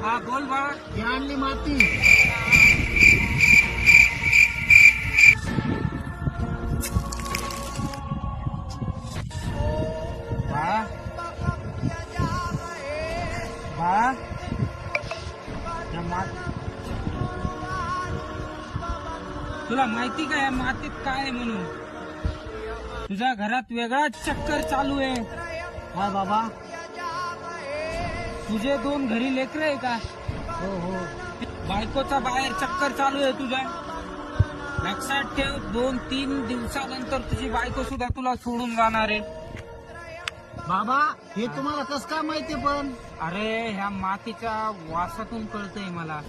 हा बोल बाळा. ही आणली माती. बाळा बाळा या तुला माहिती का या मातीत काय आहे म्हणून? तुझ्या घरात वेगळाच चक्कर चालू आहे. हा बाबा. तुझे 2 घरी लेकरं आहे का? हो हो. बायकोचा बाहेर चक्कर चालू आहे तुझ्या. लक्षात ठेव, 2-3 दिवसानंतर तुझी बायको सुद्धा तुला सोडून जाणार आहे. बाबा हे तुम्हाला कसं काय माहिती पण? अरे ह्या मातीच्या वासातून कळतंय मला.